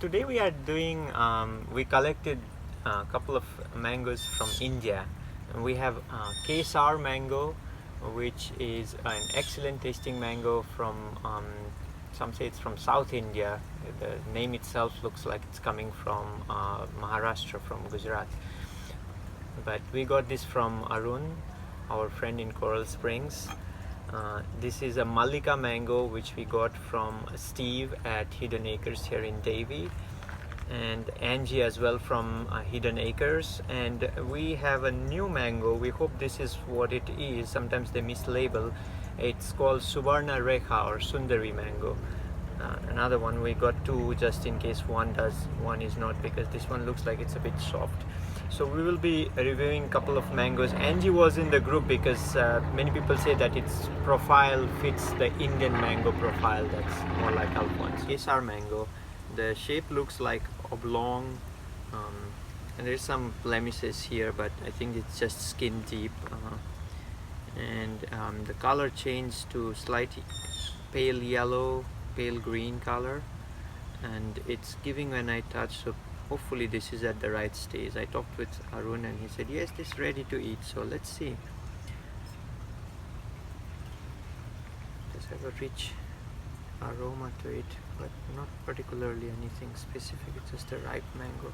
today we are doing, we collected a couple of mangoes from India. And we have Kesar mango, which is an excellent tasting mango from, some say it's from South India. The name itself looks like it's coming from Maharashtra, from Gujarat. But we got this from Arun, our friend in Coral Springs. This is a Mallika mango which we got from Steve at Hidden Acres here in Davie, and Angie as well from Hidden Acres. And we have a new mango. We hope this is what it is. Sometimes they mislabel. It's called Suvarnarekha or Sundari mango. Another one, we got two just in case one is not, because this one looks like it's a bit soft. So we will be reviewing a couple of mangoes. Angie was in the group because many people say that its profile fits the Indian mango profile, that's more like Alphonse. Kesar mango, the shape looks like oblong, and there's some blemishes here, but I think it's just skin deep. And the color changed to slightly pale yellow, pale green color, and it's giving when I touch, so hopefully this is at the right stage. I talked with Arun and he said yes, this is ready to eat, so let's see. It does have a rich aroma to it, but not particularly anything specific. It's just a ripe mango.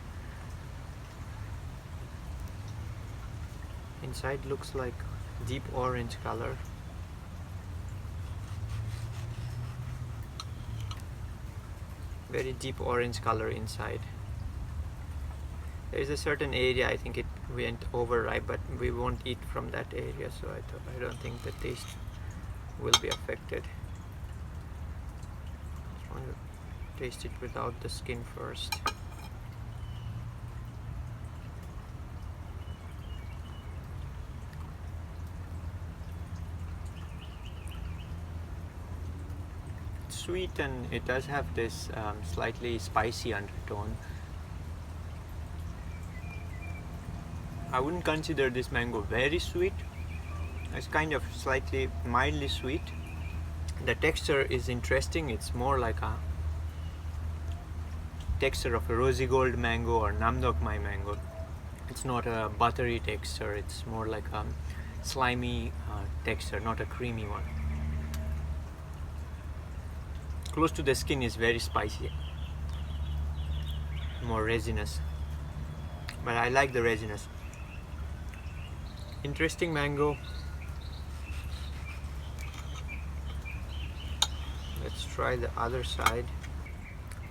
Inside looks like deep orange color. Very deep orange color inside. There is a certain area, I think it went overripe, but we won't eat from that area, so I don't think the taste will be affected. I want to taste it without the skin first. It's sweet, and it does have this slightly spicy undertone. I wouldn't consider this mango very sweet. It's kind of slightly mildly sweet. The texture is interesting. It's more like a texture of a rosy gold mango or namdokmai mango. It's not a buttery texture. It's more like a slimy texture, not a creamy one. Close to the skin is very spicy, more resinous, but I like the resinous. Interesting mango. Let's try the other side.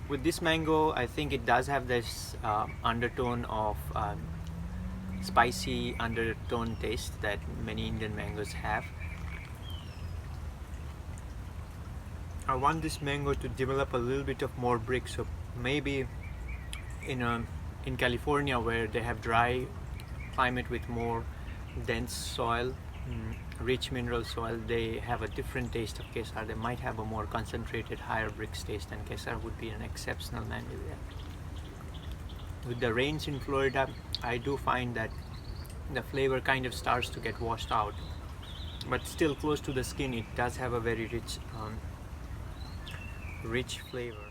With this mango, I think it does have this undertone of spicy undertone taste that many Indian mangoes have. I want this mango to develop a little bit of more brick, so maybe in California, where they have dry climate with more dense soil, rich mineral soil, they have a different taste of Kesar. They might have a more concentrated, higher bricks taste, and Kesar would be an exceptional mango there. With the rains in Florida, I do find that the flavor kind of starts to get washed out, but still close to the skin, it does have a very rich flavor.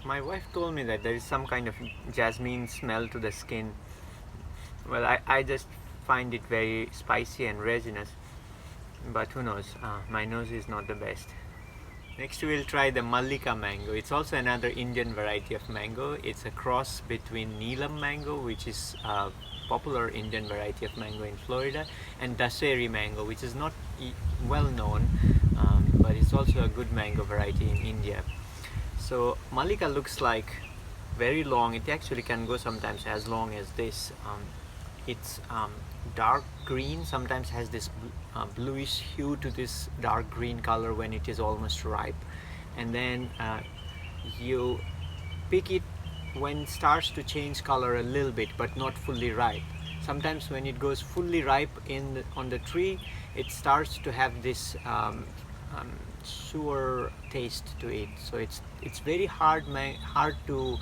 My wife told me that there is some kind of jasmine smell to the skin. Well, I just find it very spicy and resinous, but who knows, my nose is not the best. Next we'll try the Mallika mango. It's also another Indian variety of mango. It's a cross between Neelam mango, which is a popular Indian variety of mango in Florida, and Daseri mango, which is not well known, but it's also a good mango variety in India. So Malika looks like very long. It actually can go sometimes as long as this. It's dark green, sometimes has this bluish hue to this dark green color when it is almost ripe, and then you pick it when it starts to change color a little bit, but not fully ripe. Sometimes when it goes fully ripe on the tree, it starts to have this sour taste to it. So it's very hard to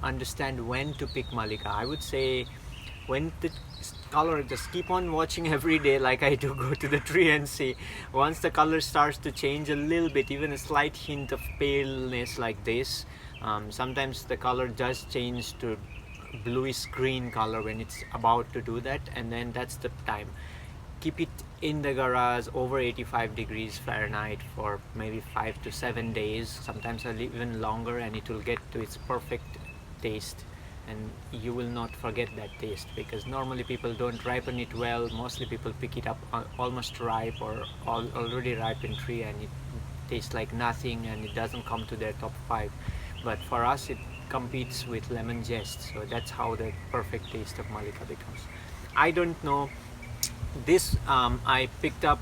understand when to pick Malika. I would say when the color, just keep on watching every day like I do, go to the tree and see. Once the color starts to change a little bit, even a slight hint of paleness like this, sometimes the color does change to bluish green color when it's about to do that, and then that's the time. Keep it in the garage over 85 degrees Fahrenheit for maybe 5 to 7 days, sometimes even longer, and it will get to its perfect taste. And you will not forget that taste, because normally people don't ripen it well. Mostly people pick it up almost ripe or already ripe in tree, and it tastes like nothing and it doesn't come to their top 5. But for us it competes with lemon zest, so that's how the perfect taste of Malika becomes. I don't know, this I picked up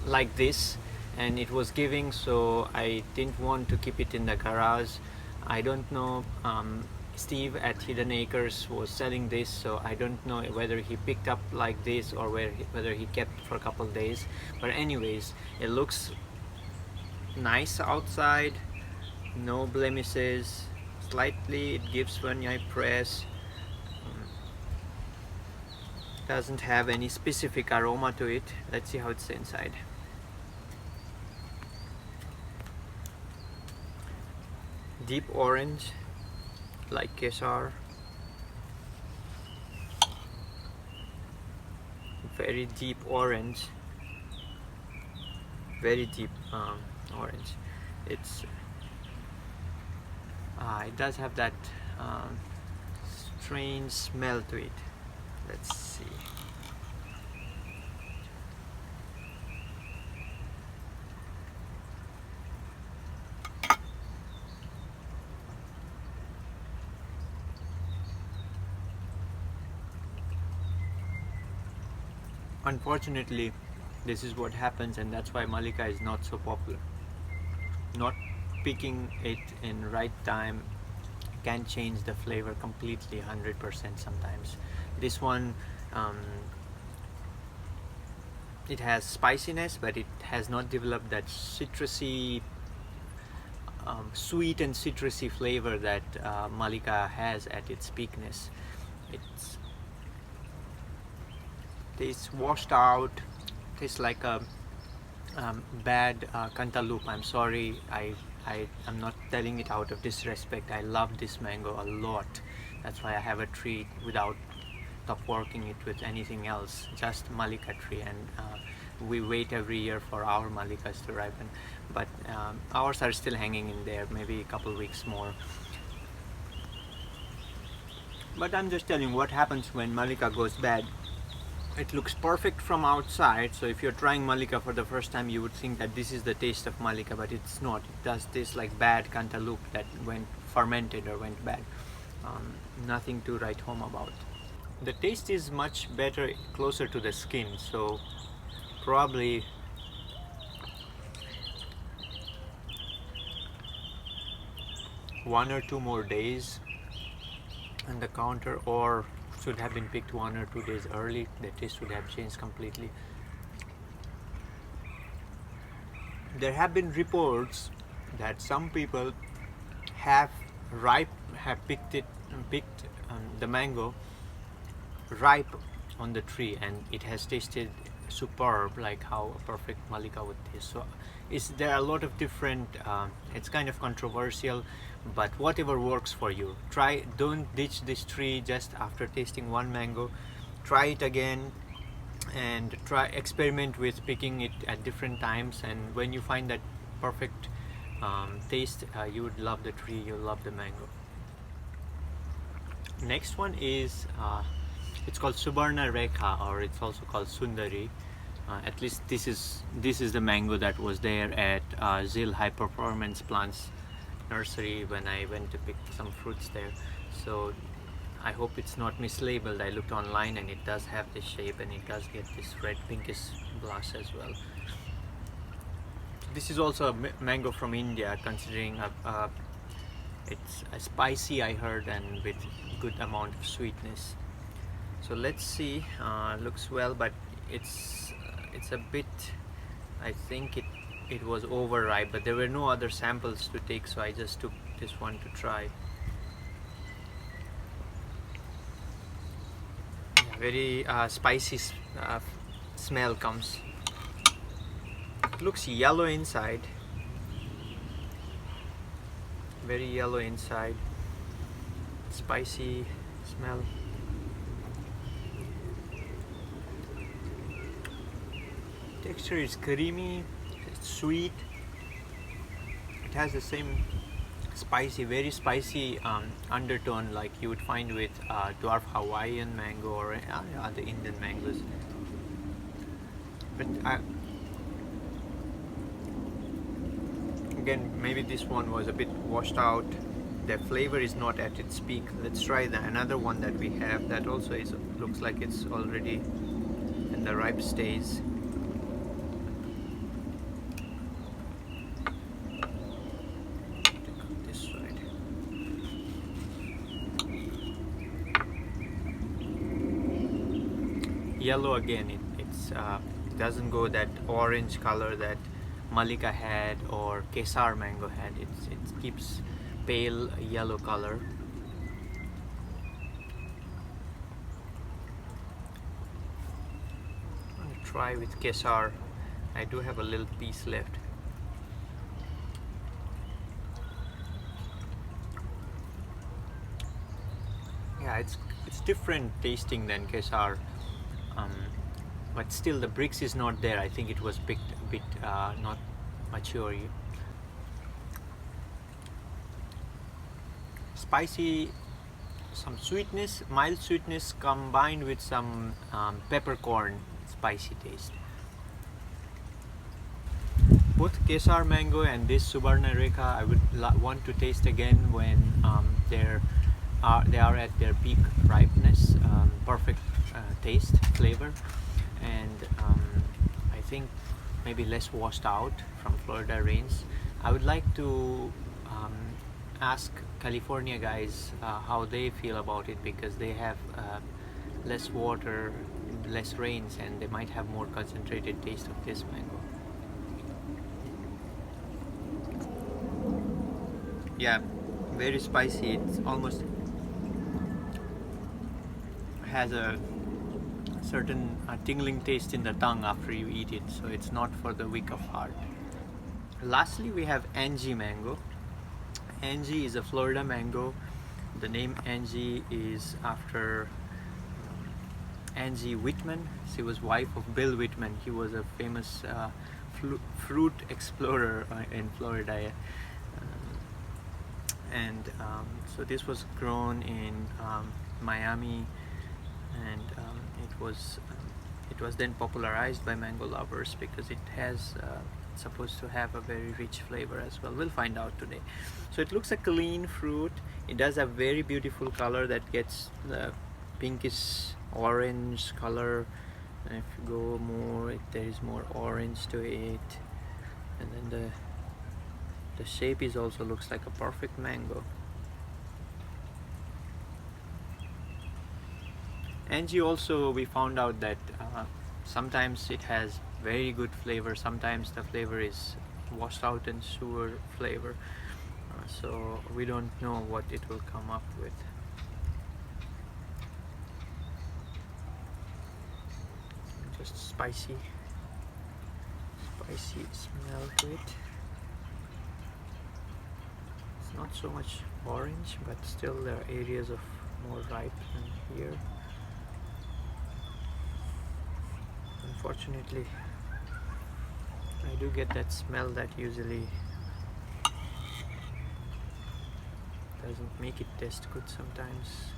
like this and it was giving, so I didn't want to keep it in the garage. I don't know, Steve at Hidden Acres was selling this, so I don't know whether he picked up like this or whether he kept for a couple days. But anyways, it looks nice outside, no blemishes, slightly it gives when I press. Doesn't have any specific aroma to it. Let's see how it's inside. Deep orange, like Kesar. Very deep orange. Very deep orange. It does have that strange smell to it. Let's see. Unfortunately, this is what happens, and that's why Malika is not so popular. Not picking it in right time can change the flavor completely, 100% sometimes. This one, it has spiciness, but it has not developed that citrusy, sweet and citrusy flavor that Malika has at its peakness. It's tastes washed out, tastes like a bad cantaloupe. I'm sorry, I'm not telling it out of disrespect. I love this mango a lot. That's why I have a tree without stop working it with anything else, just Malika tree, and we wait every year for our Malikas to ripen, but ours are still hanging in there, maybe a couple weeks more. But I'm just telling what happens when Malika goes bad. It looks perfect from outside, so if you're trying Malika for the first time, you would think that this is the taste of Malika, but it's not. It does taste like bad cantaloupe that went fermented or went bad. Nothing to write home about. The taste is much better closer to the skin, so probably one or two more days on the counter, or should have been picked 1 or 2 days early. The taste would have changed completely. There have been reports that some people have picked the mango ripe on the tree, and it has tasted superb, like how a perfect Malika would taste. So there are a lot of different, it's kind of controversial, but whatever works for you. Don't ditch this tree just after tasting one mango. Try it again and experiment with picking it at different times, and when you find that perfect taste, you would love the tree, you'll love the mango. Next one is it's called Suvarnarekha, or it's also called Sundari. At least this is the mango that was there at Zill High Performance Plants nursery when I went to pick some fruits there. So I hope it's not mislabeled. I looked online and it does have this shape, and it does get this red pinkish blush as well. This is also a mango from India, considering it's spicy, I heard, and with good amount of sweetness. So let's see. Looks well, but it's a bit, I think it was overripe, but there were no other samples to take, so I just took this one to try. very spicy smell comes. It looks yellow inside, very yellow inside, spicy smell. Texture is creamy, it's sweet. It has the same spicy, very spicy undertone like you would find with dwarf Hawaiian mango or other Indian mangoes. But again, maybe this one was a bit washed out. The flavor is not at its peak. Let's try another one that we have that also looks like it's already in the ripe stage. Yellow again, it doesn't go that orange color that Malika had or Kesar mango had. It keeps pale yellow color. I'm going to try with Kesar. I do have a little piece left. Yeah, it's different tasting than Kesar. But still the bricks is not there. I think it was picked a bit not mature. Spicy, some sweetness, mild sweetness combined with some peppercorn spicy taste. Both Kesar mango and this Suvarnarekha I would want to taste again when they are at their peak ripeness, perfect taste, flavor, and I think maybe less washed out from Florida rains. I would like to ask California guys how they feel about it, because they have less water, less rains, and they might have more concentrated taste of this mango. Yeah, very spicy. It's almost has a certain tingling taste in the tongue after you eat it, so it's not for the weak of heart. Lastly, we have Angie mango. Angie is a Florida mango. The name Angie is after Angie Whitman. She was wife of Bill Whitman. He was a famous fruit explorer in Florida. So this was grown in Miami, and it was then popularized by mango lovers because it has supposed to have a very rich flavor as well. We'll find out today. So it looks a clean fruit. It does have very beautiful color that gets the pinkish orange color. And if you go more, there is more orange to it, and then the shape is also looks like a perfect mango. Angie also, we found out that sometimes it has very good flavor, sometimes the flavor is washed out and sour flavor, so we don't know what it will come up with. Just spicy smell to it. It's not so much orange, but still there are areas of more ripe than here. Unfortunately, I do get that smell that usually doesn't make it taste good sometimes.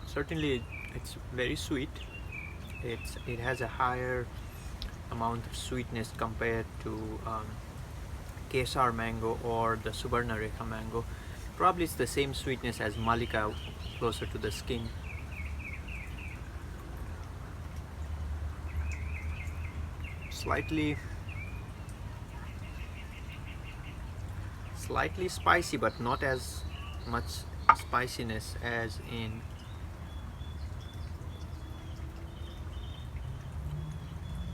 Certainly it's very sweet. It has a higher amount of sweetness compared to Kesar mango or the Suvarnarekha mango. Probably it's the same sweetness as Malika, closer to the skin. Slightly spicy, but not as much spiciness as in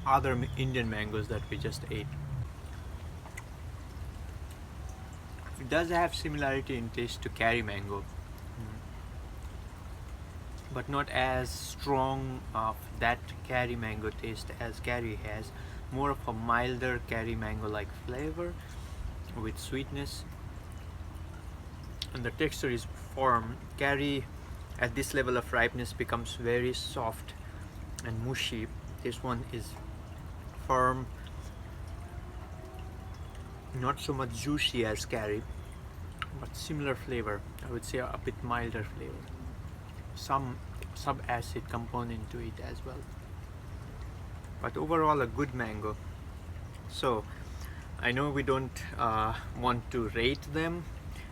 other Indian mangoes that we just ate. It does have similarity in taste to curry mango, but not as strong of that curry mango taste as curry has. More of a milder curry mango like flavor with sweetness, and the texture is firm. Curry at this level of ripeness becomes very soft and mushy. This one is firm, not so much juicy as curry, but similar flavor. I would say a bit milder flavor, some sub-acid component to it as well, but overall a good mango. So I know we don't want to rate them,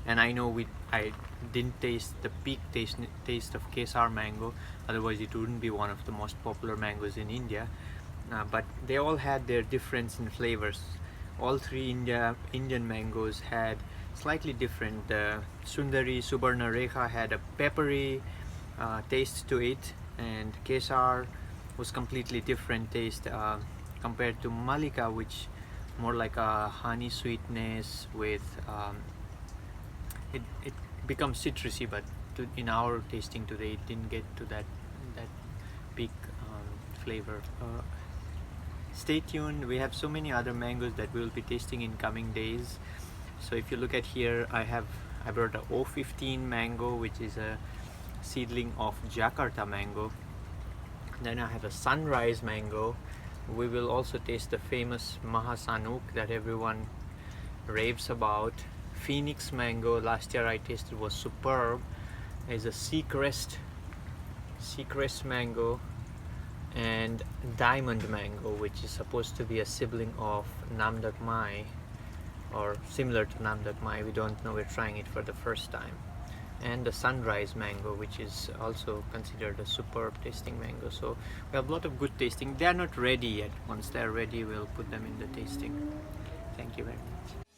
and I know I didn't taste the peak taste of Kesar mango, otherwise it wouldn't be one of the most popular mangoes in India. But they all had their difference in flavors. All three Indian mangoes had slightly different. Sundari Suvarnarekha had a peppery taste to it, and Kesar was completely different taste compared to Malika, which more like a honey sweetness with it becomes citrusy, but in our tasting today it didn't get to that peak flavor. Stay tuned, we have so many other mangoes that we will be tasting in coming days. So if you look at here, I brought a O15 mango, which is a seedling of Jakarta mango. Then I have a sunrise mango. We will also taste the famous Mahasanuk that everyone raves about. Phoenix mango, last year I tasted, was superb. There's a Seacrest mango, and diamond mango, which is supposed to be a sibling of Namdak Mai, or similar to Namdak Mai. We don't know, we're trying it for the first time. And the sunrise mango, which is also considered a superb tasting mango. So we have a lot of good tasting. They are not ready yet. Once they are ready, we'll put them in the tasting. Thank you very much.